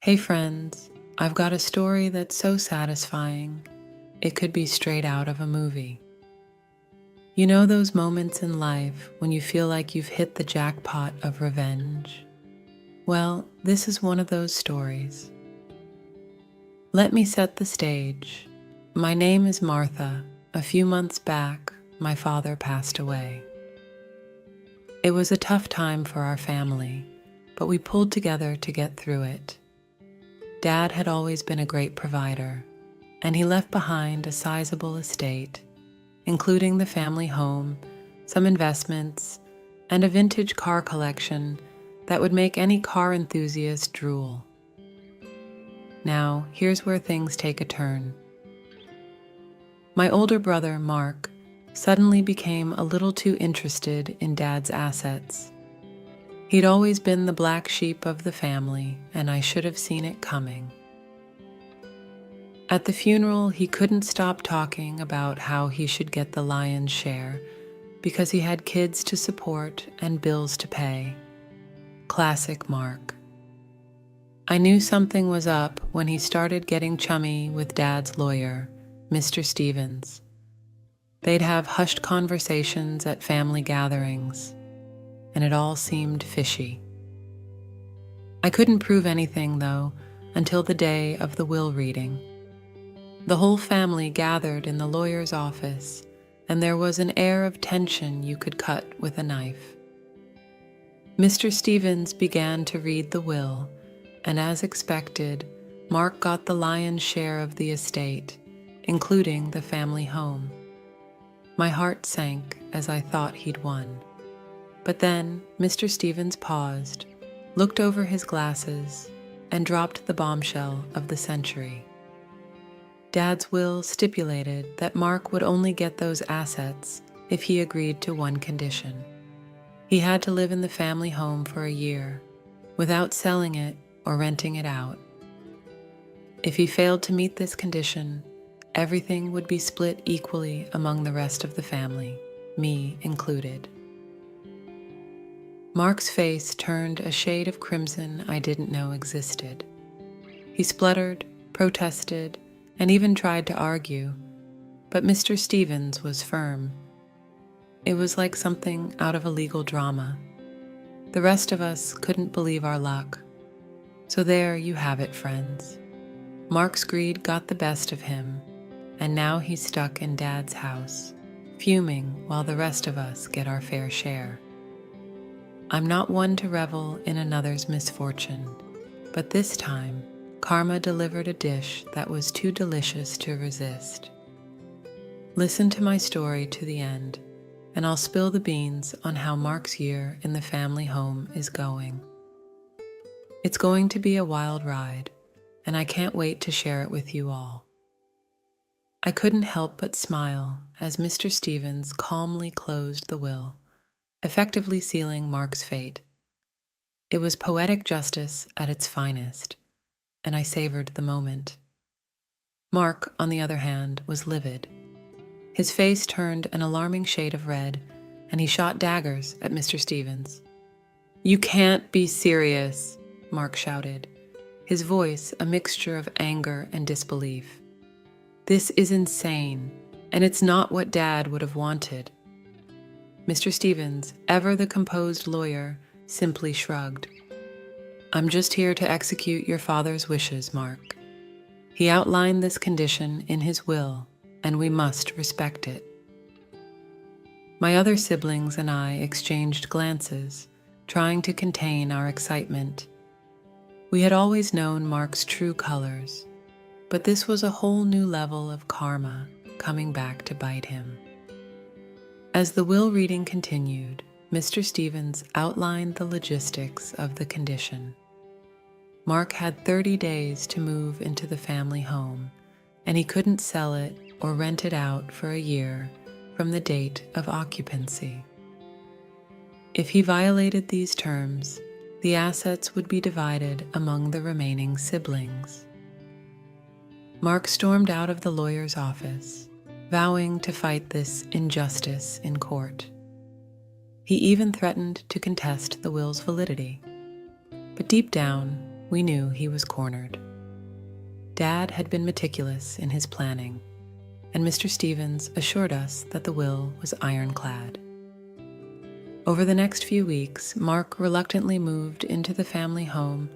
Hey friends, I've got a story that's so satisfying, it could be straight out of a movie. You know those moments in life when you feel like you've hit the jackpot of revenge? Well, this is one of those stories. Let me set the stage. My name is Martha. A few months back, my father passed away. It was a tough time for our family, but we pulled together to get through it. Dad had always been a great provider, and he left behind a sizable estate, including the family home, some investments, and a vintage car collection that would make any car enthusiast drool. Now, here's where things take a turn. My older brother, Mark, suddenly became a little too interested in Dad's assets. He'd always been the black sheep of the family, and I should have seen it coming. At the funeral, he couldn't stop talking about how he should get the lion's share because he had kids to support and bills to pay. Classic Mark. I knew something was up when he started getting chummy with Dad's lawyer, Mr. Stevens. They'd have hushed conversations at family gatherings, and it all seemed fishy. I couldn't prove anything, though, until the day of the will reading. The whole family gathered in the lawyer's office, and there was an air of tension you could cut with a knife. Mr. Stevens began to read the will, and as expected, Mark got the lion's share of the estate, including the family home. My heart sank as I thought he'd won. But then Mr. Stevens paused, looked over his glasses, and dropped the bombshell of the century. Dad's will stipulated that Mark would only get those assets if he agreed to one condition. He had to live in the family home for a year, without selling it or renting it out. If he failed to meet this condition, everything would be split equally among the rest of the family, me included. Mark's face turned a shade of crimson I didn't know existed. He spluttered, protested, and even tried to argue, but Mr. Stevens was firm. It was like something out of a legal drama. The rest of us couldn't believe our luck. So there you have it, friends. Mark's greed got the best of him, and now he's stuck in Dad's house, fuming while the rest of us get our fair share. I'm not one to revel in another's misfortune, but this time, karma delivered a dish that was too delicious to resist. Listen to my story to the end, and I'll spill the beans on how Mark's year in the family home is going. It's going to be a wild ride, and I can't wait to share it with you all. I couldn't help but smile as Mr. Stevens calmly closed the will, effectively sealing Mark's fate. It was poetic justice at its finest, and I savored the moment. Mark, on the other hand, was livid. His face turned an alarming shade of red, and he shot daggers at Mr. Stevens. "You can't be serious," Mark shouted, his voice a mixture of anger and disbelief. "This is insane, and it's not what Dad would have wanted." Mr. Stevens, ever the composed lawyer, simply shrugged. "I'm just here to execute your father's wishes, Mark. He outlined this condition in his will, and we must respect it." My other siblings and I exchanged glances, trying to contain our excitement. We had always known Mark's true colors, but this was a whole new level of karma coming back to bite him. As the will reading continued, Mr. Stevens outlined the logistics of the condition. Mark had 30 days to move into the family home, and he couldn't sell it or rent it out for a year from the date of occupancy. If he violated these terms, the assets would be divided among the remaining siblings. Mark stormed out of the lawyer's office, vowing to fight this injustice in court. He even threatened to contest the will's validity. But deep down, we knew he was cornered. Dad had been meticulous in his planning, and Mr. Stevens assured us that the will was ironclad. Over the next few weeks, Mark reluctantly moved into the family home,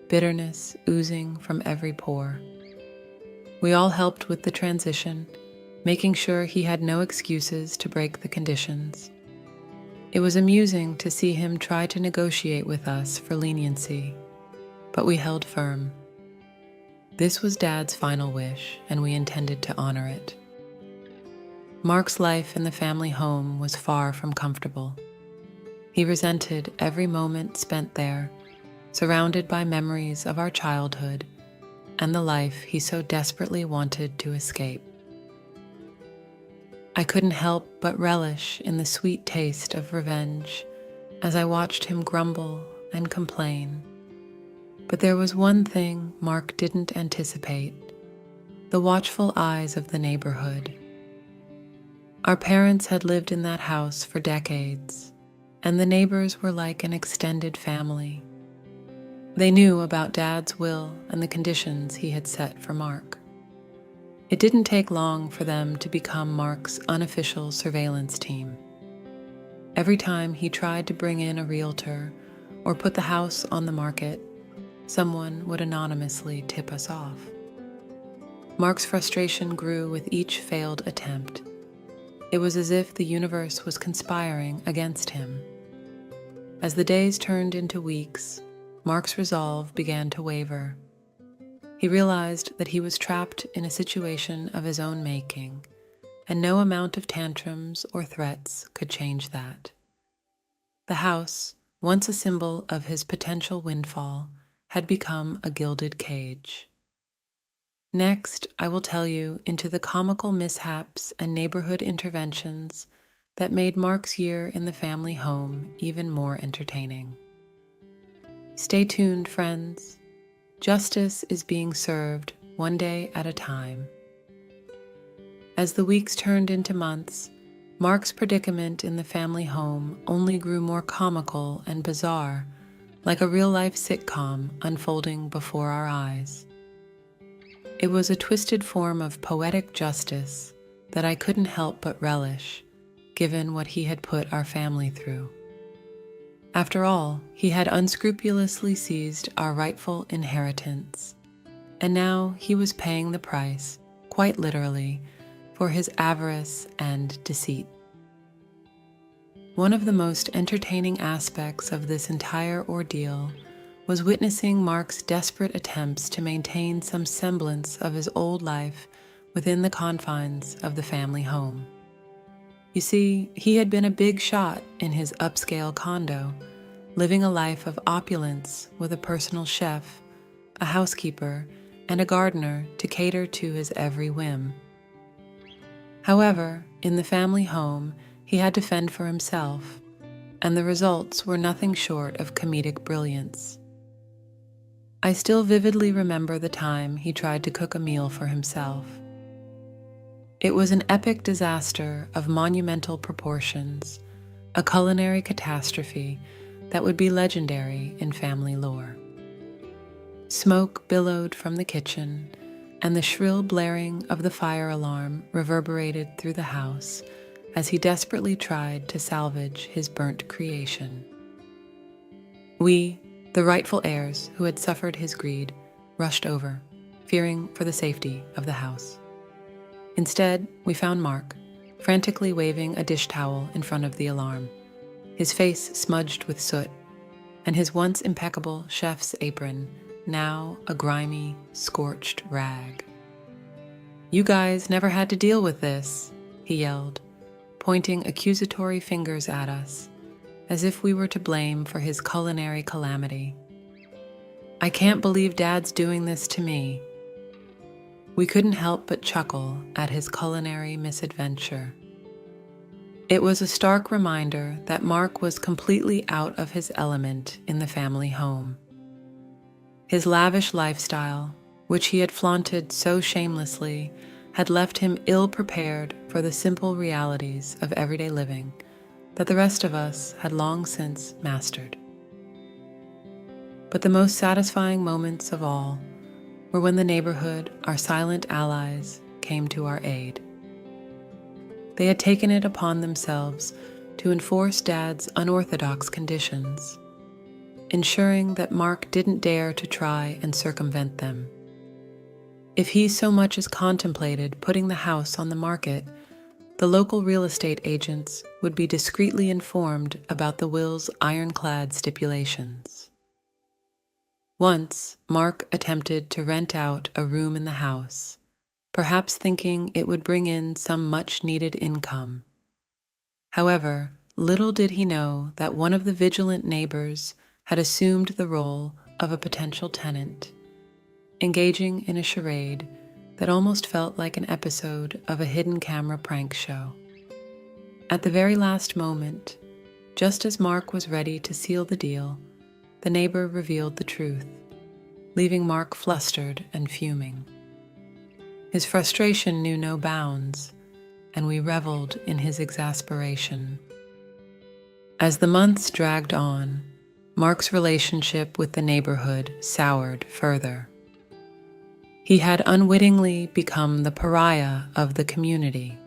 bitterness oozing from every pore. We all helped with the transition, making sure he had no excuses to break the conditions. It was amusing to see him try to negotiate with us for leniency, but we held firm. This was Dad's final wish, and we intended to honor it. Mark's life in the family home was far from comfortable. He resented every moment spent there, surrounded by memories of our childhood and the life he so desperately wanted to escape. I couldn't help but relish in the sweet taste of revenge as I watched him grumble and complain. But there was one thing Mark didn't anticipate: the watchful eyes of the neighborhood. Our parents had lived in that house for decades, and the neighbors were like an extended family. They knew about Dad's will and the conditions he had set for Mark. It didn't take long for them to become Mark's unofficial surveillance team. Every time he tried to bring in a realtor or put the house on the market, someone would anonymously tip us off. Mark's frustration grew with each failed attempt. It was as if the universe was conspiring against him. As the days turned into weeks, Mark's resolve began to waver. He realized that he was trapped in a situation of his own making, and no amount of tantrums or threats could change that. The house, once a symbol of his potential windfall, had become a gilded cage. Next, I will tell you into the comical mishaps and neighborhood interventions that made Mark's year in the family home even more entertaining. Stay tuned, friends. Justice is being served one day at a time. As the weeks turned into months, Mark's predicament in the family home only grew more comical and bizarre, like a real-life sitcom unfolding before our eyes. It was a twisted form of poetic justice that I couldn't help but relish, given what he had put our family through. After all, he had unscrupulously seized our rightful inheritance, and now he was paying the price, quite literally, for his avarice and deceit. One of the most entertaining aspects of this entire ordeal was witnessing Mark's desperate attempts to maintain some semblance of his old life within the confines of the family home. You see, he had been a big shot in his upscale condo, living a life of opulence with a personal chef, a housekeeper, and a gardener to cater to his every whim. However, in the family home, he had to fend for himself, and the results were nothing short of comedic brilliance. I still vividly remember the time he tried to cook a meal for himself. It was an epic disaster of monumental proportions, a culinary catastrophe that would be legendary in family lore. Smoke billowed from the kitchen, and the shrill blaring of the fire alarm reverberated through the house as he desperately tried to salvage his burnt creation. We, the rightful heirs who had suffered his greed, rushed over, fearing for the safety of the house. Instead, we found Mark, frantically waving a dish towel in front of the alarm, his face smudged with soot, and his once impeccable chef's apron now a grimy, scorched rag. "You guys never had to deal with this," he yelled, pointing accusatory fingers at us, as if we were to blame for his culinary calamity. "I can't believe Dad's doing this to me." We couldn't help but chuckle at his culinary misadventure. It was a stark reminder that Mark was completely out of his element in the family home. His lavish lifestyle, which he had flaunted so shamelessly, had left him ill-prepared for the simple realities of everyday living that the rest of us had long since mastered. But the most satisfying moments of all were when the neighborhood, our silent allies, came to our aid. They had taken it upon themselves to enforce Dad's unorthodox conditions, ensuring that Mark didn't dare to try and circumvent them. If he so much as contemplated putting the house on the market, the local real estate agents would be discreetly informed about the will's ironclad stipulations. Once, Mark attempted to rent out a room in the house, perhaps thinking it would bring in some much-needed income. However, little did he know that one of the vigilant neighbors had assumed the role of a potential tenant, engaging in a charade that almost felt like an episode of a hidden camera prank show. At the very last moment, just as Mark was ready to seal the deal, the neighbor revealed the truth, leaving Mark flustered and fuming. His frustration knew no bounds, and we reveled in his exasperation. As the months dragged on, Mark's relationship with the neighborhood soured further. He had unwittingly become the pariah of the community,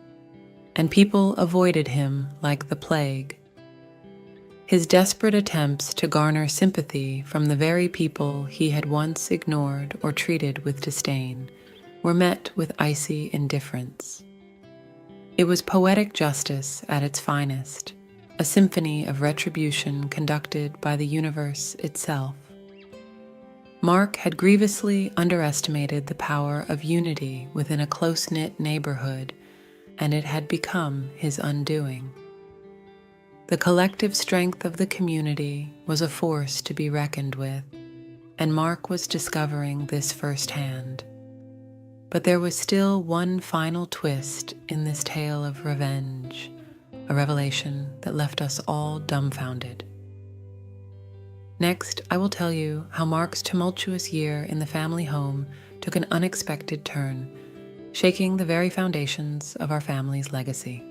and people avoided him like the plague. His desperate attempts to garner sympathy from the very people he had once ignored or treated with disdain were met with icy indifference. It was poetic justice at its finest, a symphony of retribution conducted by the universe itself. Mark had grievously underestimated the power of unity within a close-knit neighborhood, and it had become his undoing. The collective strength of the community was a force to be reckoned with, and Mark was discovering this firsthand. But there was still one final twist in this tale of revenge, a revelation that left us all dumbfounded. Next, I will tell you how Mark's tumultuous year in the family home took an unexpected turn, shaking the very foundations of our family's legacy.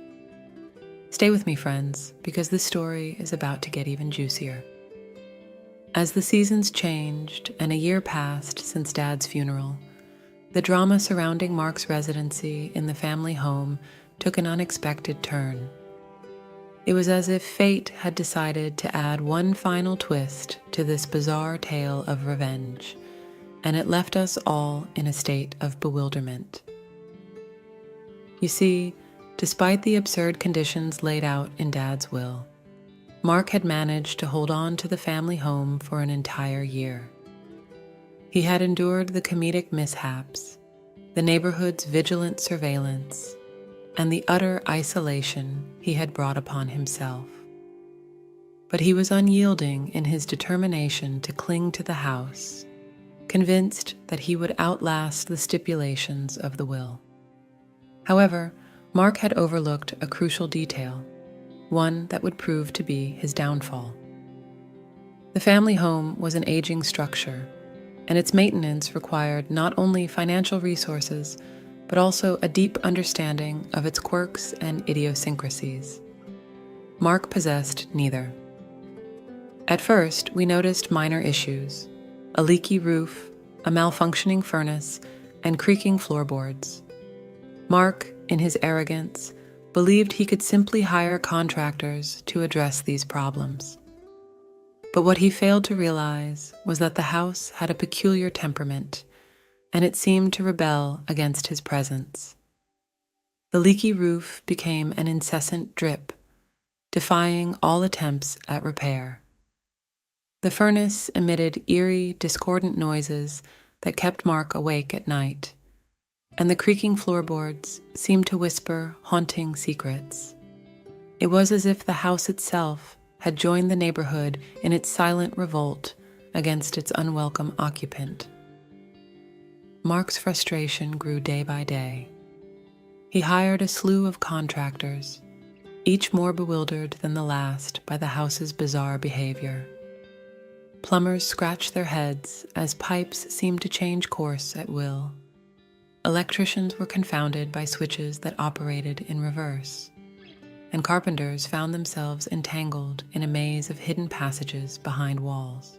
Stay with me, friends, because this story is about to get even juicier. As the seasons changed and a year passed since Dad's funeral, the drama surrounding Mark's residency in the family home took an unexpected turn. It was as if fate had decided to add one final twist to this bizarre tale of revenge, and it left us all in a state of bewilderment. You see, despite the absurd conditions laid out in Dad's will, Mark had managed to hold on to the family home for an entire year. He had endured the comedic mishaps, the neighborhood's vigilant surveillance, and the utter isolation he had brought upon himself. But he was unyielding in his determination to cling to the house, convinced that he would outlast the stipulations of the will. However, Mark had overlooked a crucial detail, one that would prove to be his downfall. The family home was an aging structure, and its maintenance required not only financial resources, but also a deep understanding of its quirks and idiosyncrasies. Mark possessed neither. At first, we noticed minor issues: a leaky roof, a malfunctioning furnace, and creaking floorboards. Mark, in his arrogance, believed he could simply hire contractors to address these problems. But what he failed to realize was that the house had a peculiar temperament, and it seemed to rebel against his presence. The leaky roof became an incessant drip, defying all attempts at repair. The furnace emitted eerie, discordant noises that kept Mark awake at night, and the creaking floorboards seemed to whisper haunting secrets. It was as if the house itself had joined the neighborhood in its silent revolt against its unwelcome occupant. Mark's frustration grew day by day. He hired a slew of contractors, each more bewildered than the last by the house's bizarre behavior. Plumbers scratched their heads as pipes seemed to change course at will. Electricians were confounded by switches that operated in reverse, and carpenters found themselves entangled in a maze of hidden passages behind walls.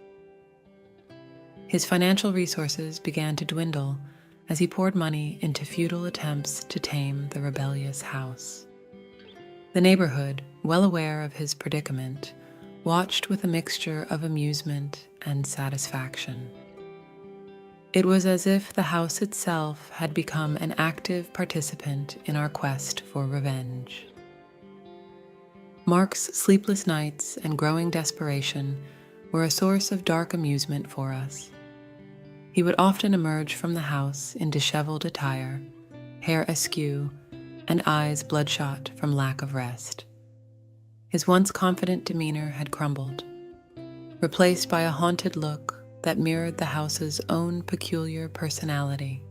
His financial resources began to dwindle as he poured money into futile attempts to tame the rebellious house. The neighborhood, well aware of his predicament, watched with a mixture of amusement and satisfaction. It was as if the house itself had become an active participant in our quest for revenge. Mark's sleepless nights and growing desperation were a source of dark amusement for us. He would often emerge from the house in disheveled attire, hair askew, and eyes bloodshot from lack of rest. His once confident demeanor had crumbled, replaced by a haunted look that mirrored the house's own peculiar personality.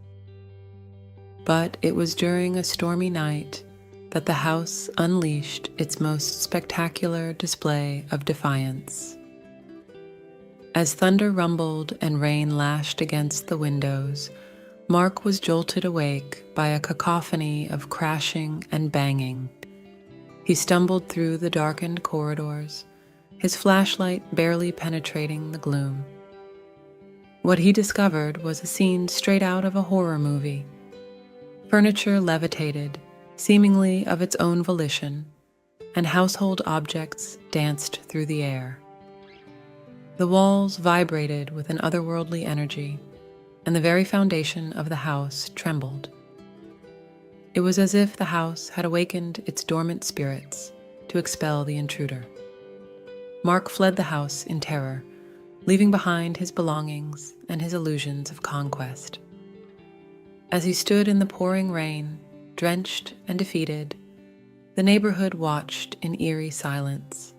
But it was during a stormy night that the house unleashed its most spectacular display of defiance. As thunder rumbled and rain lashed against the windows, Mark was jolted awake by a cacophony of crashing and banging. He stumbled through the darkened corridors, his flashlight barely penetrating the gloom. What he discovered was a scene straight out of a horror movie. Furniture levitated, seemingly of its own volition, and household objects danced through the air. The walls vibrated with an otherworldly energy, and the very foundation of the house trembled. It was as if the house had awakened its dormant spirits to expel the intruder. Mark fled the house in terror, leaving behind his belongings and his illusions of conquest. As he stood in the pouring rain, drenched and defeated, the neighborhood watched in eerie silence.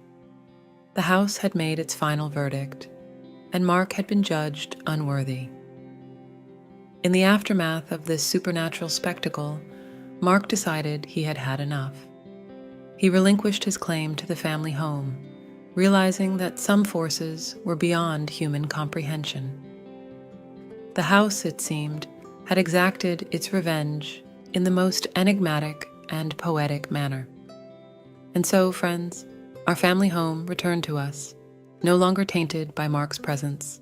The house had made its final verdict, and Mark had been judged unworthy. In the aftermath of this supernatural spectacle, Mark decided he had had enough. He relinquished his claim to the family home, realizing that some forces were beyond human comprehension. The house, it seemed, had exacted its revenge in the most enigmatic and poetic manner. And so, friends, our family home returned to us, no longer tainted by Mark's presence.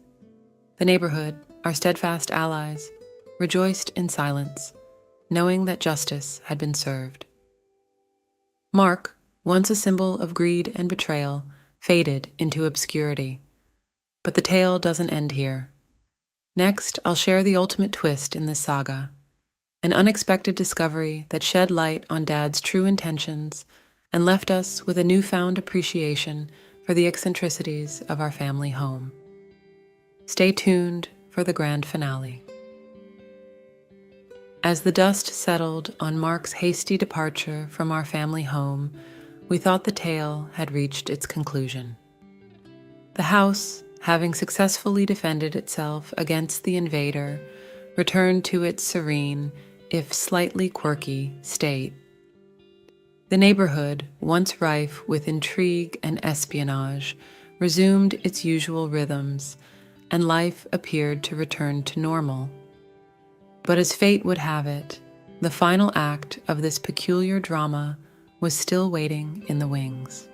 The neighborhood, our steadfast allies, rejoiced in silence, knowing that justice had been served. Mark, once a symbol of greed and betrayal, faded into obscurity. But the tale doesn't end here. Next, I'll share the ultimate twist in this saga, an unexpected discovery that shed light on Dad's true intentions and left us with a newfound appreciation for the eccentricities of our family home. Stay tuned for the grand finale. As the dust settled on Mark's hasty departure from our family home, we thought the tale had reached its conclusion. The house, having successfully defended itself against the invader, returned to its serene, if slightly quirky, state. The neighborhood, once rife with intrigue and espionage, resumed its usual rhythms, and life appeared to return to normal. But as fate would have it, the final act of this peculiar drama was still waiting in the wings.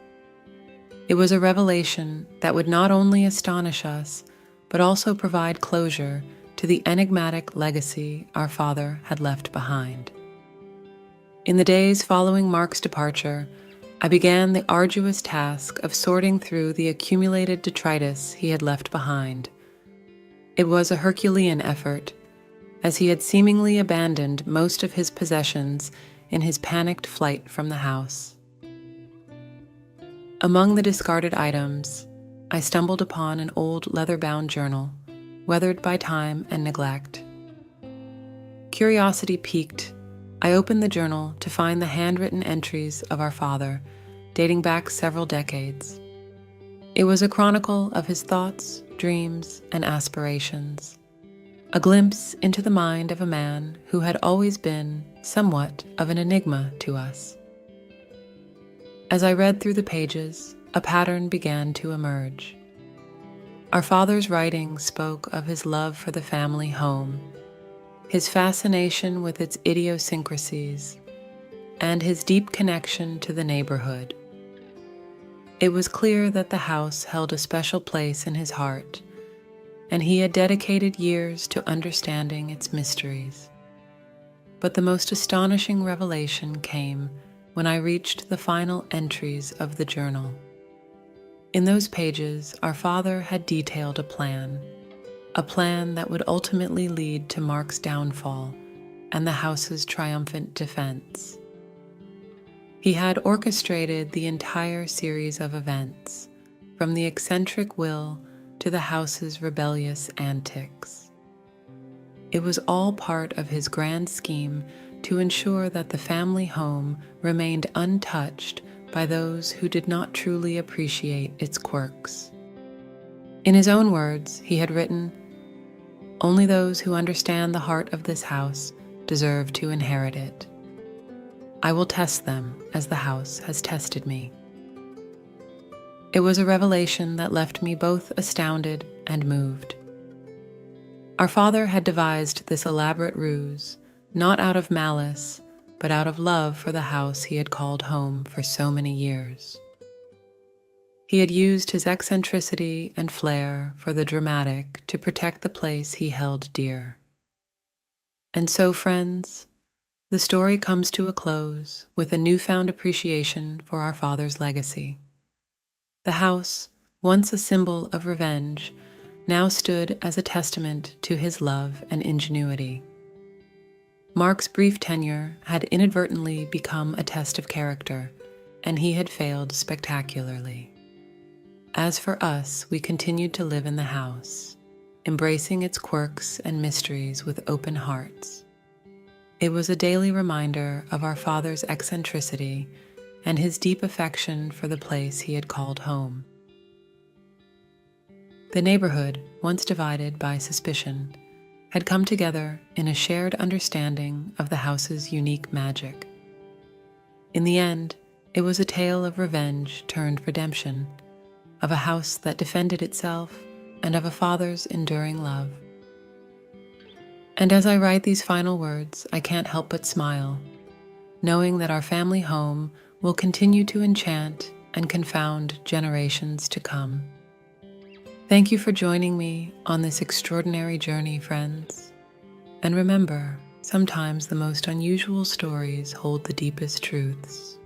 It was a revelation that would not only astonish us, but also provide closure to the enigmatic legacy our father had left behind. In the days following Mark's departure, I began the arduous task of sorting through the accumulated detritus he had left behind. It was a Herculean effort, as he had seemingly abandoned most of his possessions in his panicked flight from the house. Among the discarded items, I stumbled upon an old leather-bound journal, weathered by time and neglect. Curiosity piqued, I opened the journal to find the handwritten entries of our father, dating back several decades. It was a chronicle of his thoughts, dreams, and aspirations. A glimpse into the mind of a man who had always been somewhat of an enigma to us. As I read through the pages, a pattern began to emerge. Our father's writing spoke of his love for the family home, his fascination with its idiosyncrasies, and his deep connection to the neighborhood. It was clear that the house held a special place in his heart, and he had dedicated years to understanding its mysteries. But the most astonishing revelation came when I reached the final entries of the journal. In those pages, our father had detailed a plan that would ultimately lead to Mark's downfall and the house's triumphant defense. He had orchestrated the entire series of events, from the eccentric will to the house's rebellious antics. It was all part of his grand scheme to ensure that the family home remained untouched by those who did not truly appreciate its quirks. In his own words, he had written, "Only those who understand the heart of this house deserve to inherit it. I will test them as the house has tested me." It was a revelation that left me both astounded and moved. Our father had devised this elaborate ruse, not out of malice, but out of love for the house he had called home for so many years. He had used his eccentricity and flair for the dramatic to protect the place he held dear. And so, friends, the story comes to a close with a newfound appreciation for our father's legacy. The house, once a symbol of revenge, now stood as a testament to his love and ingenuity. Mark's brief tenure had inadvertently become a test of character, and he had failed spectacularly. As for us, we continued to live in the house, embracing its quirks and mysteries with open hearts. It was a daily reminder of our father's eccentricity and his deep affection for the place he had called home. The neighborhood, once divided by suspicion, had come together in a shared understanding of the house's unique magic. In the end, it was a tale of revenge turned redemption, of a house that defended itself, and of a father's enduring love. And as I write these final words, I can't help but smile, knowing that our family home will continue to enchant and confound generations to come. Thank you for joining me on this extraordinary journey, friends. And remember, sometimes the most unusual stories hold the deepest truths.